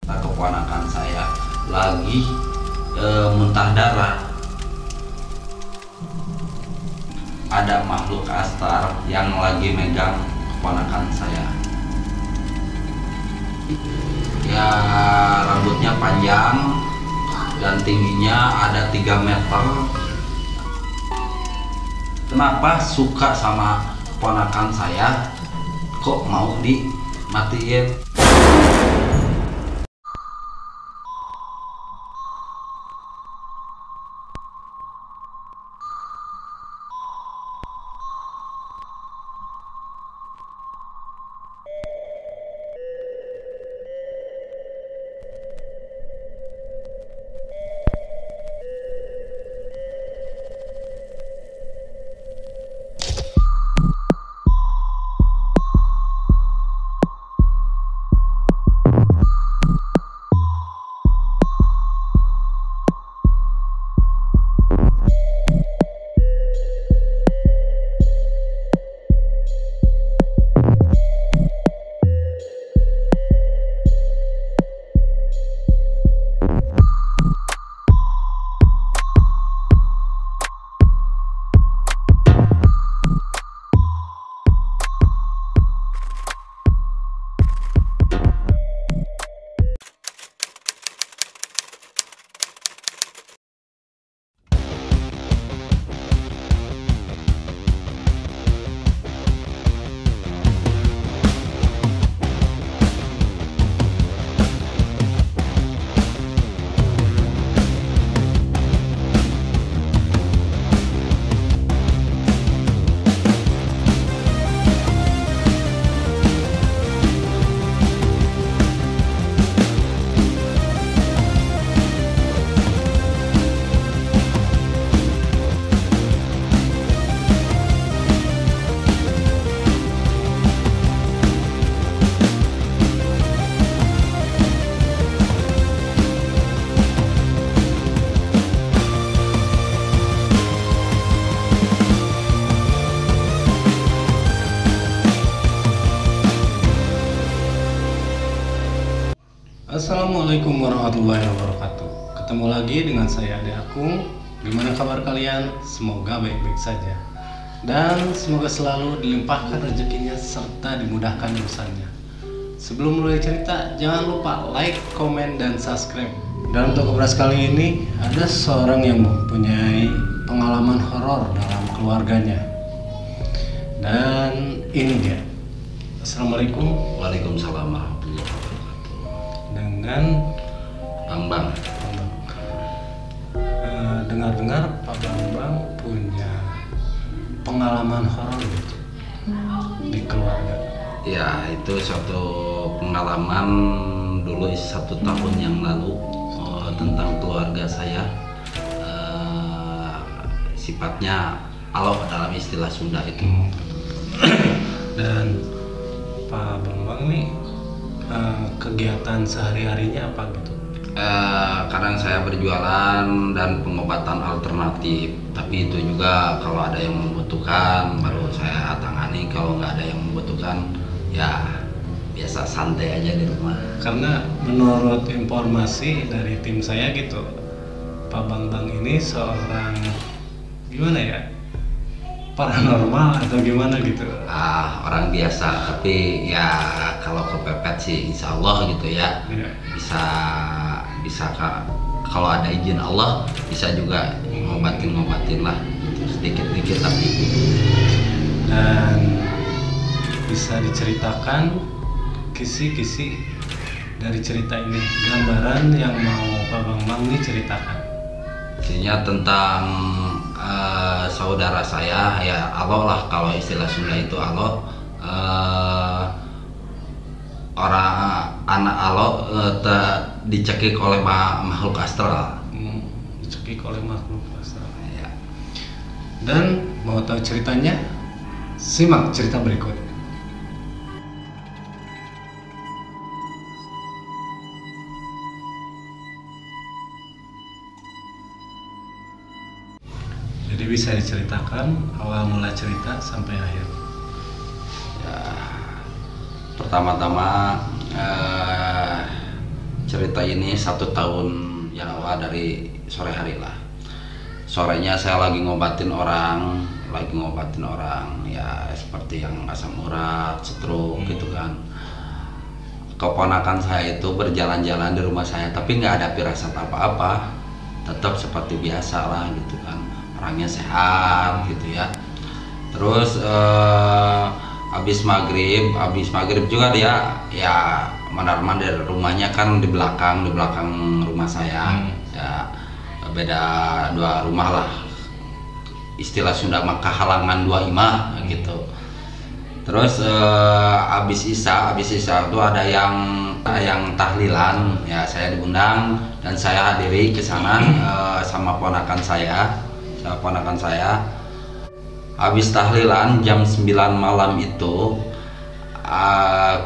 Keponakan saya lagi muntah darah. Ada makhluk astar yang lagi megang keponakan saya. Ya, rambutnya panjang dan tingginya ada 3 meter. Kenapa suka sama keponakan saya? Kok mau dimatiin? Assalamualaikum warahmatullahi wabarakatuh. Ketemu lagi dengan saya Ade Akung. Gimana kabar kalian? Semoga baik-baik saja. Dan semoga selalu dilimpahkan rezekinya serta dimudahkan urusannya. Sebelum mulai cerita, jangan lupa like, komen, dan subscribe. Dan untuk obras kali ini, ada seorang yang mempunyai pengalaman horor dalam keluarganya. Dan ini dia. Assalamualaikum. Waalaikumsalam warahmatullahi wabarakatuh. Dengan Bambang. Dengar-dengar Pak Bambang punya pengalaman horor gitu di keluarga. Ya, itu suatu pengalaman dulu 1 tahun yang lalu tentang keluarga saya. Sifatnya alok dalam istilah Sunda itu. Dan Pak Bambang nih kegiatan sehari-harinya apa gitu? Kadang saya berjualan dan pengobatan alternatif, tapi itu juga kalau ada yang membutuhkan baru saya tangani. Kalau nggak ada yang membutuhkan, ya biasa santai aja di rumah. Karena menurut informasi dari tim saya gitu, Pak Bambang ini seorang gimana ya, paranormal atau gimana gitu. Orang biasa, tapi ya kalau kepepet sih insya Allah gitu ya. Bisa kalau ada izin Allah bisa juga ngobatin lah sedikit-sedikit tapi. Dan bisa diceritakan kisi-kisi dari cerita ini, gambaran yang mau Pak Bambang nih ceritakan. Intinya tentang saudara saya, ya Allah lah kalau istilah Sunda itu Allah. Orang anak Allah dicekik oleh makhluk astral. Dicekik oleh makhluk astral. Ya. Dan mau tahu ceritanya? Simak cerita berikut. Jadi bisa diceritakan awal mula cerita sampai akhir. Ya, pertama-tama cerita ini 1 tahun yang awal dari sore hari lah. Sorenya saya lagi ngobatin orang ya seperti yang asam urat, stroke gitu kan. Keponakan saya itu berjalan-jalan di rumah saya tapi nggak ada firasat apa-apa, tetap seperti biasa lah gitu kan, orangnya sehat gitu ya. Terus habis maghrib juga dia ya mondar-mandir, rumahnya kan di belakang rumah saya ya, beda 2 rumah lah, istilah Sunda mah halangan 2 imah gitu. Terus habis isya itu ada yang tahlilan ya, saya diundang dan saya hadiri ke sana sama ponakan saya. Habis tahlilan jam 9 malam itu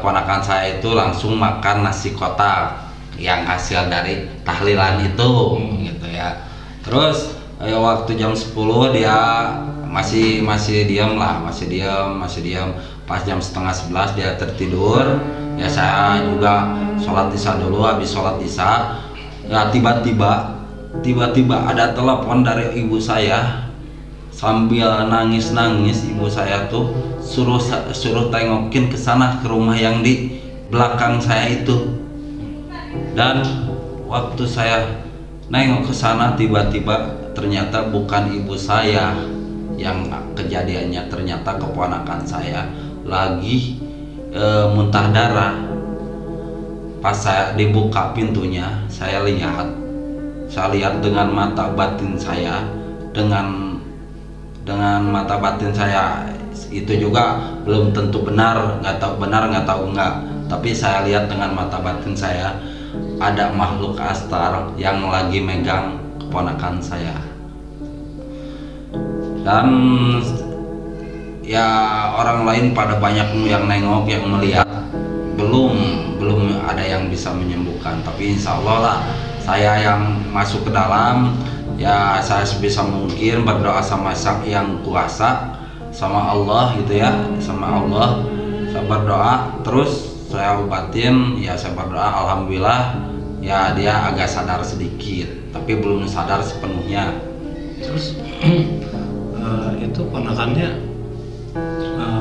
ponakan saya itu langsung makan nasi kotak yang hasil dari tahlilan itu gitu ya. Terus waktu jam 10 dia masih diam. Pas jam setengah 11 dia tertidur ya, saya juga sholat isya dulu. Habis sholat isya ya tiba-tiba ada telepon dari ibu saya. Sambil nangis ibu saya tuh suruh tengokin ke sana, ke rumah yang di belakang saya itu. Dan waktu saya nengok ke sana, tiba-tiba ternyata bukan ibu saya yang kejadiannya, ternyata keponakan saya lagi muntah darah. Pas saya dibuka pintunya, saya lihat dengan mata batin saya, dengan mata batin saya itu juga belum tentu benar, nggak tahu enggak, tapi saya lihat dengan mata batin saya ada makhluk astar yang lagi megang keponakan saya. Dan ya orang lain pada banyak yang nengok, yang melihat, belum ada yang bisa menyembuhkan, tapi insya Allah lah saya yang masuk ke dalam ya, saya sebisa mungkin berdoa sama Sang Yang Kuasa, sama Allah gitu ya, sama Allah saya berdoa, terus saya obatin ya, saya berdoa alhamdulillah ya dia agak sadar sedikit tapi belum sadar sepenuhnya. Terus itu ponakannya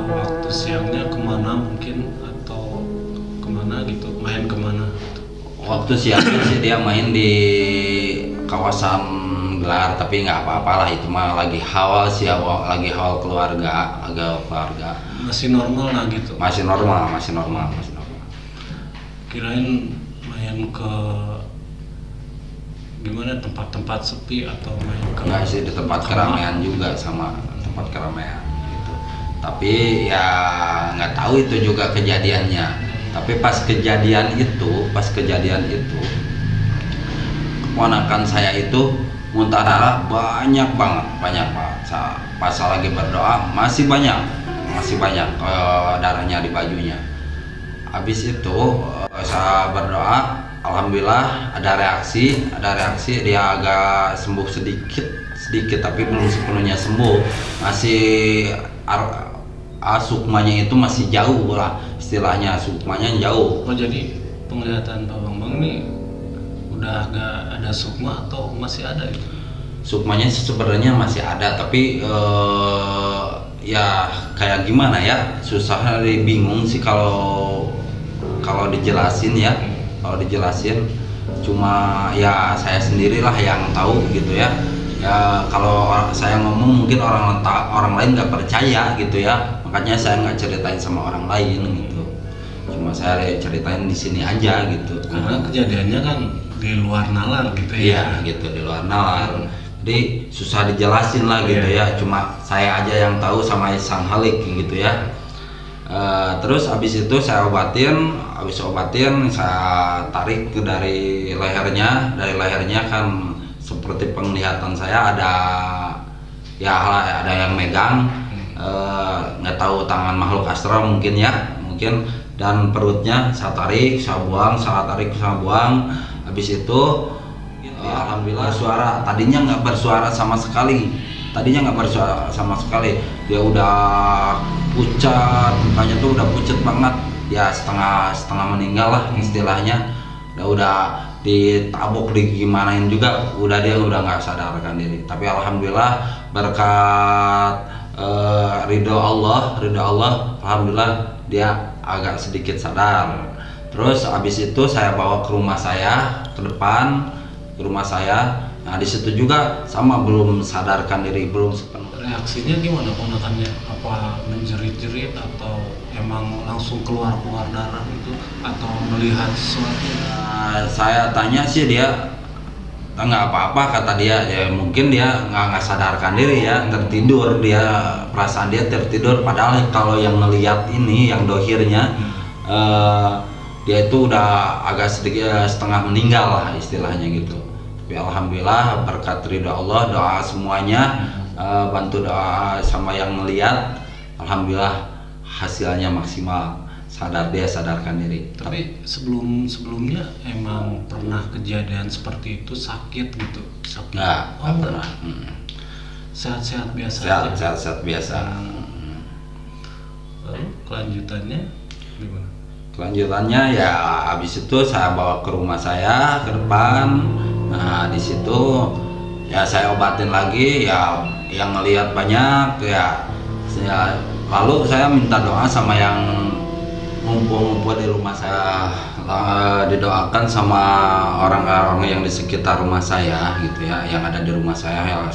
waktu siangnya kemana mungkin, atau kemana gitu, main kemana? Waktu siangnya sih dia main di kawasan Gelar, tapi nggak apa-apa lah, itu mah lagi haul keluarga. Masih normal lah gitu? Masih normal. Kirain main ke gimana, tempat-tempat sepi atau main ke? Nggak sih, di tempat keramaian juga, sama tempat keramaian gitu. Tapi ya nggak tahu itu juga kejadiannya. Tapi pas kejadian itu keponakan saya itu muntah darah banyak banget. Pas saya lagi berdoa masih banyak darahnya di bajunya. Habis itu saya berdoa, alhamdulillah ada reaksi dia agak sembuh sedikit tapi belum sepenuhnya sembuh. Masih sukmanya itu masih jauh lah, istilahnya sukmanya jauh. Oh, jadi penglihatan Pak Bambang nih udah gak ada sukma atau masih ada gitu? Sukmanya sebenarnya masih ada, tapi ya kayak gimana ya, susah, bingung sih kalau dijelasin ya. Kalau dijelasin cuma ya saya sendirilah yang tahu gitu ya. Ya kalau saya ngomong mungkin orang lain nggak percaya gitu ya, makanya saya nggak ceritain sama orang lain gitu. Cuma saya ceritain di sini aja gitu. Karena kejadiannya kan di luar nalar gitu ya. Iya gitu, di luar nalar. Jadi susah dijelasin lah gitu ya. Cuma saya aja yang tahu sama Sang Halik gitu ya. Terus habis itu saya obatin, saya tarik dari lehernya kan seperti penglihatan saya ada yang megang, nggak tahu tangan makhluk astral mungkin, dan perutnya saya tarik, saya buang. Habis itu alhamdulillah suara, tadinya nggak bersuara sama sekali, dia udah pucat, mukanya tuh udah pucat banget ya, setengah meninggal lah istilahnya. udah ditabuk digimanain juga dia udah nggak sadarkan diri. Tapi alhamdulillah berkat ridho Allah alhamdulillah dia agak sedikit sadar. Terus abis itu saya bawa ke rumah saya, ke depan ke rumah saya. Nah di situ juga sama, belum sadarkan diri, belum sepenuhnya. Reaksinya gimana ponakannya? Apa menjerit-jerit atau emang langsung keluar darah gitu, atau melihat sesuatu? Saya tanya sih, dia nggak apa-apa kata dia. Ya mungkin dia nggak sadarkan diri ya, tertidur dia, perasaan dia tertidur. Padahal kalau yang ngelihat ini, yang dohirnya dia itu udah agak sedikit setengah meninggal lah istilahnya gitu. Tapi alhamdulillah berkat ridha Allah, doa semuanya, bantu doa sama yang ngelihat, alhamdulillah hasilnya maksimal. Dia sadarkan diri. Tapi sebelumnya emang pernah kejadian seperti itu, sakit gitu? Sakit? Nggak pernah. Sehat-sehat biasa aja? Sehat biasa. Lalu kelanjutannya gimana? Kelanjutannya ya habis itu saya bawa ke rumah saya, ke depan. Nah di situ ya saya obatin lagi, ya yang ngelihat banyak ya. Lalu saya minta doa sama yang ngumpul-ngumpul di rumah saya, didoakan sama orang-orang yang di sekitar rumah saya gitu ya, yang ada di rumah saya ya,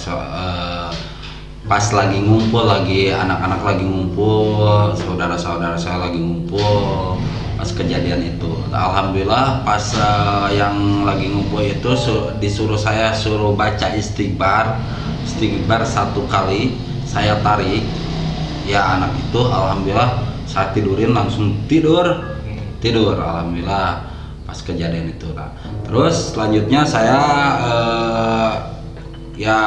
pas lagi ngumpul, lagi anak-anak lagi ngumpul, saudara-saudara saya lagi ngumpul pas kejadian itu. Alhamdulillah pas yang lagi ngumpul itu saya suruh baca istighfar 1 kali, saya tarik ya anak itu, alhamdulillah saya tidurin langsung tidur alhamdulillah pas kejadian itu. Terus selanjutnya saya ya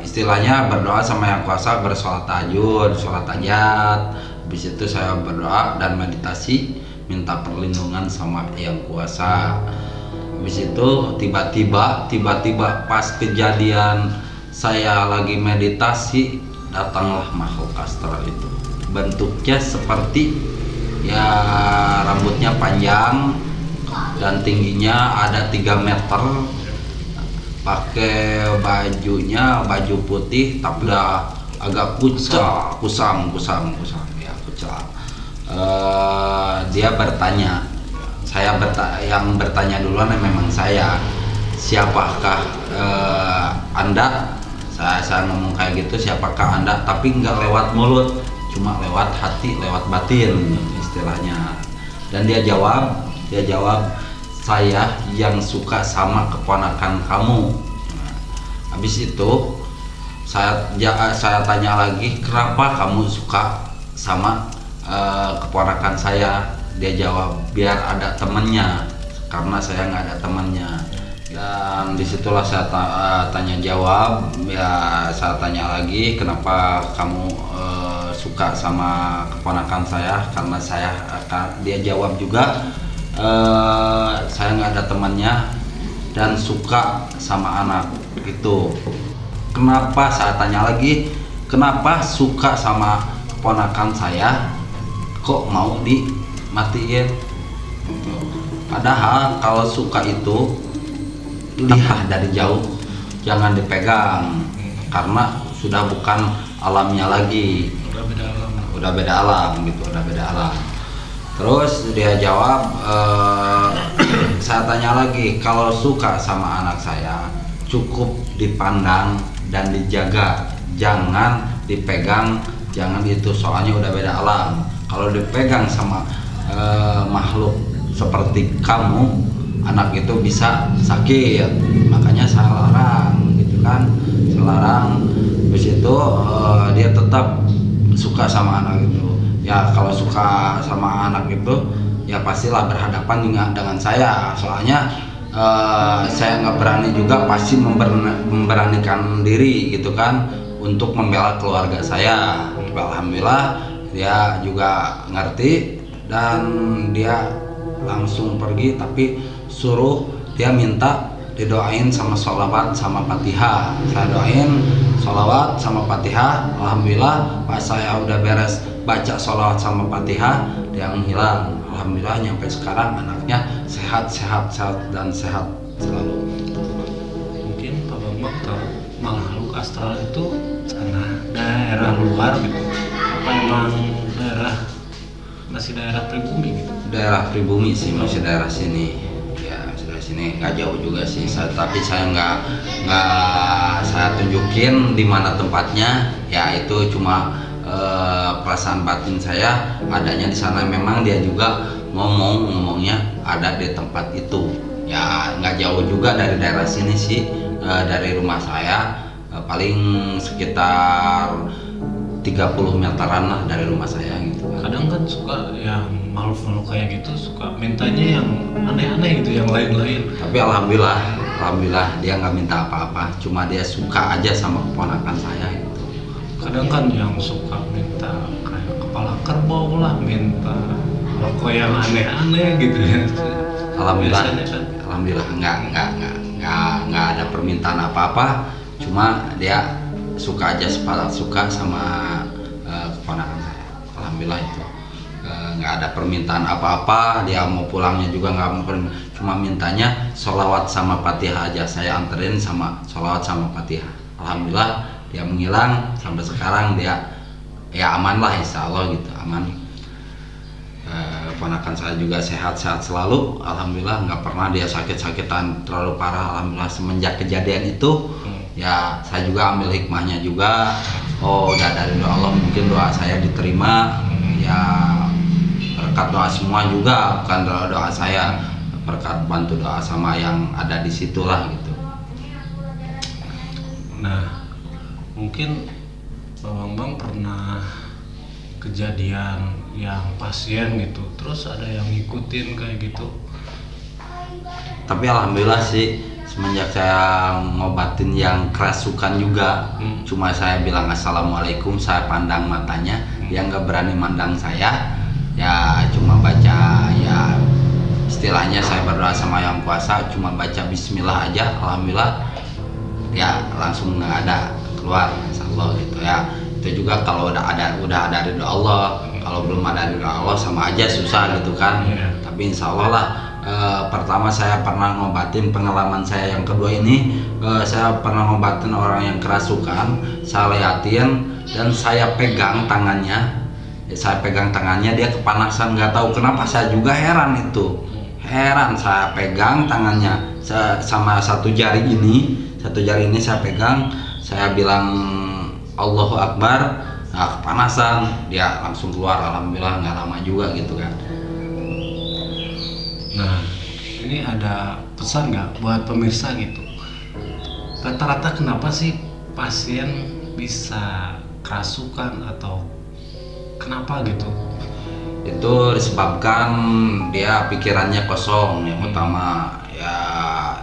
istilahnya berdoa sama yang kuasa, bersolat tahajud, sholat hajat. Habis itu saya berdoa dan meditasi, minta perlindungan sama yang kuasa. Habis itu tiba-tiba pas kejadian saya lagi meditasi, datanglah makhluk astral itu. Bentuknya seperti ya rambutnya panjang dan tingginya ada 3 meter, pakai baju putih tapi udah agak kusam ya, kucel. Dia bertanya, yang bertanya duluan memang saya, siapakah Anda? Saya ngomong kayak gitu, siapakah Anda, tapi nggak lewat mulut, cuma lewat hati, lewat batin istilahnya. Dan dia jawab, saya yang suka sama keponakan kamu. Nah, habis itu saya tanya lagi, kenapa kamu suka sama keponakan saya? Dia jawab, biar ada temannya, karena saya nggak ada temannya. Dan disitulah saya tanya jawab, ya saya tanya lagi, kenapa kamu suka sama keponakan saya? Karena dia jawab juga, saya nggak ada temannya dan suka sama anak itu. Kenapa? Saya tanya lagi, kenapa suka sama keponakan saya kok mau dimatiin? Padahal kalau suka itu lihat dari jauh, jangan dipegang, karena sudah bukan alamnya lagi, udah beda alam gitu, udah beda alam. Terus dia jawab, saya tanya lagi, kalau suka sama anak saya cukup dipandang dan dijaga, jangan dipegang, jangan itu, soalnya udah beda alam. Kalau dipegang sama makhluk seperti kamu, anak itu bisa sakit, makanya saya larang gitu kan, saya larang. Terus itu dia tetap suka sama anak itu. Ya kalau suka sama anak itu ya pastilah berhadapan dengan saya, soalnya saya nggak berani juga, pasti memberanikan diri gitu kan untuk membela keluarga saya. Alhamdulillah dia juga ngerti dan dia langsung pergi, tapi dia minta didoain sama sholawat sama fatihah. Saya doain sholawat sama fatihah, alhamdulillah pas saya udah beres baca sholawat sama fatihah dia menghilang, alhamdulillah nyampe sekarang anaknya sehat dan sehat selalu. Mungkin Pak Bambang tahu makhluk astral itu tanah daerah luar gitu, apa emang masih daerah pribumi gitu? Daerah pribumi sih, masih daerah sini. Ya, daerah sini nggak jauh juga sih. Tapi saya nggak saya tunjukin di mana tempatnya. Ya itu cuma perasaan batin saya adanya di sana. Memang dia juga ngomongnya ada di tempat itu. Ya nggak jauh juga dari daerah sini sih, dari rumah saya paling sekitar 30 meteran lah dari rumah saya gitu. Kadang kan suka yang makhluk-makhluk kayak gitu suka mintanya yang aneh-aneh gitu, yang lain-lain. Tapi alhamdulillah dia nggak minta apa-apa, cuma dia suka aja sama keponakan saya gitu. Kadang kan yang suka minta kayak kepala kerbau lah, minta rokok yang aneh-aneh gitu ya. Alhamdulillah, kan? alhamdulillah nggak ada permintaan apa-apa, cuma dia suka aja suka sama keponakan saya. Alhamdulillah itu nggak ada permintaan apa-apa, dia mau pulangnya juga nggak mau, cuma mintanya sholawat sama fatihah aja, saya anterin sama sholawat sama fatihah. Alhamdulillah dia menghilang sampai sekarang, dia ya aman lah, insya Allah gitu, aman. Keponakan saya juga sehat-sehat selalu, alhamdulillah, nggak pernah dia sakit-sakitan terlalu parah. Alhamdulillah semenjak kejadian itu ya saya juga ambil hikmahnya juga. Oh, udah dari doa Allah, mungkin doa saya diterima. Ya berkat doa semua juga, bukan doa saya, berkat bantu doa sama yang ada di situlah gitu. Nah, mungkin Pak Bambang pernah kejadian yang pasien gitu, terus ada yang ngikutin kayak gitu? Tapi alhamdulillah sih, semenjak saya ngobatin yang kerasukan juga, cuma saya bilang assalamualaikum, saya pandang matanya, dia nggak berani mandang saya, ya cuma baca, ya istilahnya saya berdoa sama yang kuasa, cuma baca bismillah aja, alhamdulillah ya langsung nggak ada keluar, insya Allah gitu ya. Itu juga kalau udah ada ridho Allah, kalau belum ada ridho Allah sama aja susah gitu kan. Tapi insya Allah lah. Pertama saya pernah ngobatin, pengalaman saya yang kedua ini, saya pernah ngobatin orang yang kerasukan, saya liatin dan saya pegang tangannya, dia kepanasan, nggak tahu kenapa, saya juga heran saya pegang tangannya sama satu jari ini saya pegang, saya bilang Allahu Akbar, nah kepanasan, dia langsung keluar, alhamdulillah nggak lama juga gitu kan. Nah, ini ada pesan nggak buat pemirsa gitu? Rata-rata kenapa sih pasien bisa kerasukan atau kenapa gitu? Itu disebabkan dia pikirannya kosong yang utama,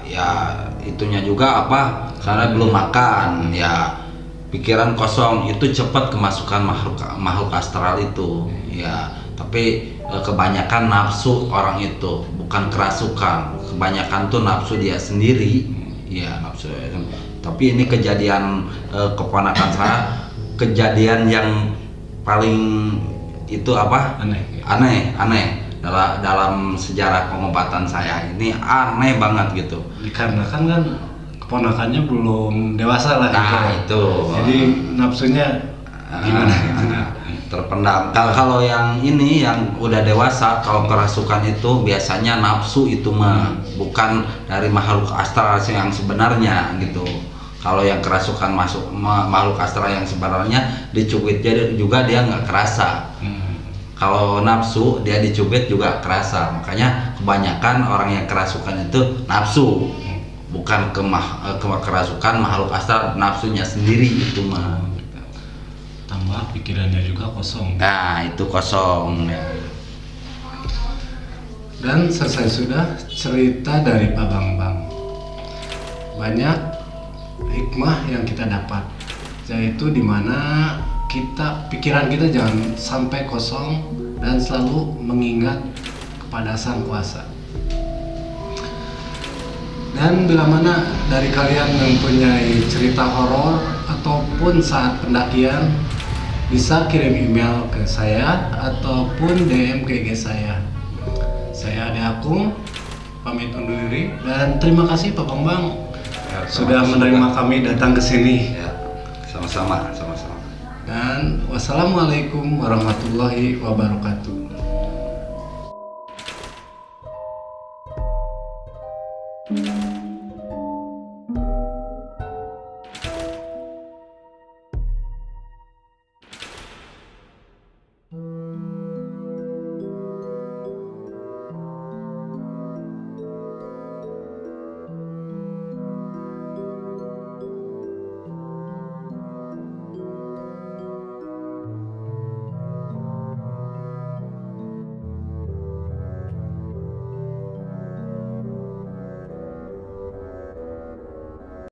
ya itunya juga apa, karena belum makan, ya pikiran kosong itu cepat kemasukan makhluk astral itu ya. Tapi kebanyakan nafsu orang itu, bukan kerasukan, kebanyakan tuh nafsu dia sendiri ya, nafsu. Tapi ini kejadian keponakan saya, kejadian yang paling itu apa, aneh dalam sejarah pengobatan saya ini, aneh banget gitu. Dikarenakan kan keponakannya belum dewasa lah. Nah itu jadi nafsunya gimana? Terpendam. Kalau yang ini yang udah dewasa, kalau kerasukan itu biasanya nafsu itu mah, bukan dari makhluk astral yang sebenarnya gitu. Kalau yang kerasukan makhluk astral yang sebenarnya dicubit juga dia nggak kerasa. Kalau nafsu dia dicubit juga kerasa. Makanya kebanyakan orang yang kerasukan itu nafsu, bukan kerasukan makhluk astral, nafsunya sendiri itu mah. Tambah pikirannya juga kosong. Nah itu kosong. Dan selesai sudah cerita dari Pak Bambang. Banyak hikmah yang kita dapat, yaitu dimana pikiran kita jangan sampai kosong dan selalu mengingat kepada Sang Kuasa. Dan bila mana dari kalian mempunyai cerita horor ataupun saat pendakian, bisa kirim email ke saya ataupun DM ke IG saya. Saya Ade Akung pamit undur diri dan terima kasih Pak Bambang Ya, sudah sama-sama. menerima kami datang ke sini. Ya, sama-sama. Dan wassalamualaikum warahmatullahi wabarakatuh.